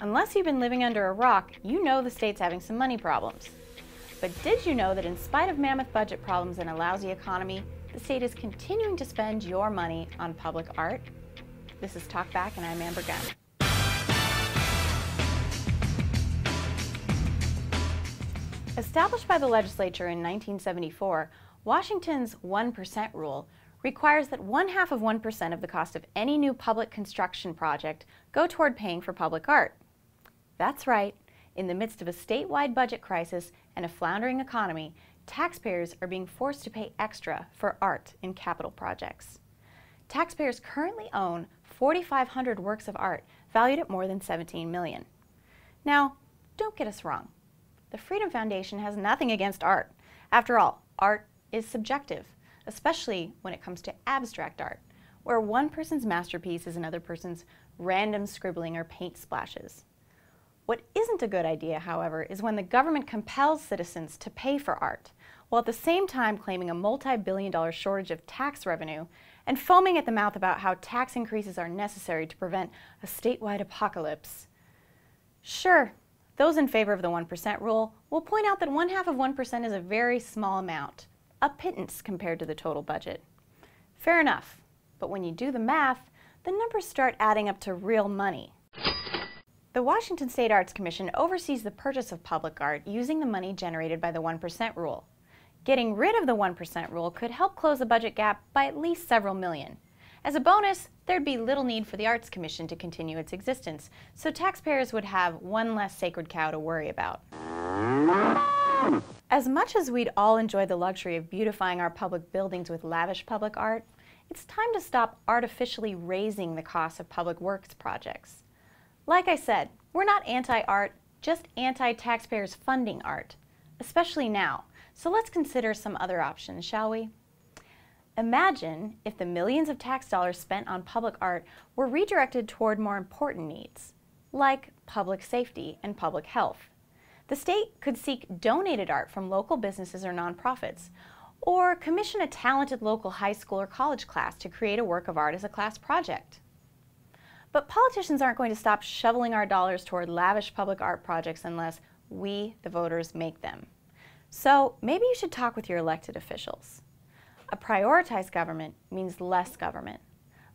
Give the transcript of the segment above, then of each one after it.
Unless you've been living under a rock, you know the state's having some money problems. But did you know that in spite of mammoth budget problems and a lousy economy, the state is continuing to spend your money on public art? This is Talk Back, and I'm Amber Gunn. Established by the legislature in 1974, Washington's 1% rule requires that 1/2% of the cost of any new public construction project go toward paying for public art. That's right. In the midst of a statewide budget crisis and a floundering economy, taxpayers are being forced to pay extra for art in capital projects. Taxpayers currently own 4,500 works of art valued at more than $17 million. Now, don't get us wrong. The Freedom Foundation has nothing against art. After all, art is subjective, especially when it comes to abstract art, where one person's masterpiece is another person's random scribbling or paint splashes. What isn't a good idea, however, is when the government compels citizens to pay for art, while at the same time claiming a multi-billion-dollar shortage of tax revenue and foaming at the mouth about how tax increases are necessary to prevent a statewide apocalypse. Sure, those in favor of the 1% rule will point out that 1/2% is a very small amount, a pittance compared to the total budget. Fair enough, but when you do the math, the numbers start adding up to real money. The Washington State Arts Commission oversees the purchase of public art using the money generated by the 1% rule. Getting rid of the 1% rule could help close the budget gap by at least several million. As a bonus, there'd be little need for the Arts Commission to continue its existence, so taxpayers would have one less sacred cow to worry about. As much as we'd all enjoy the luxury of beautifying our public buildings with lavish public art, it's time to stop artificially raising the cost of public works projects. Like I said, we're not anti-art, just anti-taxpayers funding art, especially now. So let's consider some other options, shall we? Imagine if the millions of tax dollars spent on public art were redirected toward more important needs, like public safety and public health. The state could seek donated art from local businesses or nonprofits, or commission a talented local high school or college class to create a work of art as a class project. But politicians aren't going to stop shoveling our dollars toward lavish public art projects unless we, the voters, make them. So maybe you should talk with your elected officials. A prioritized government means less government.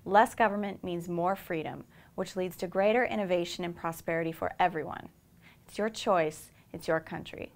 Less government means more freedom, which leads to greater innovation and prosperity for everyone. It's your choice. It's your country.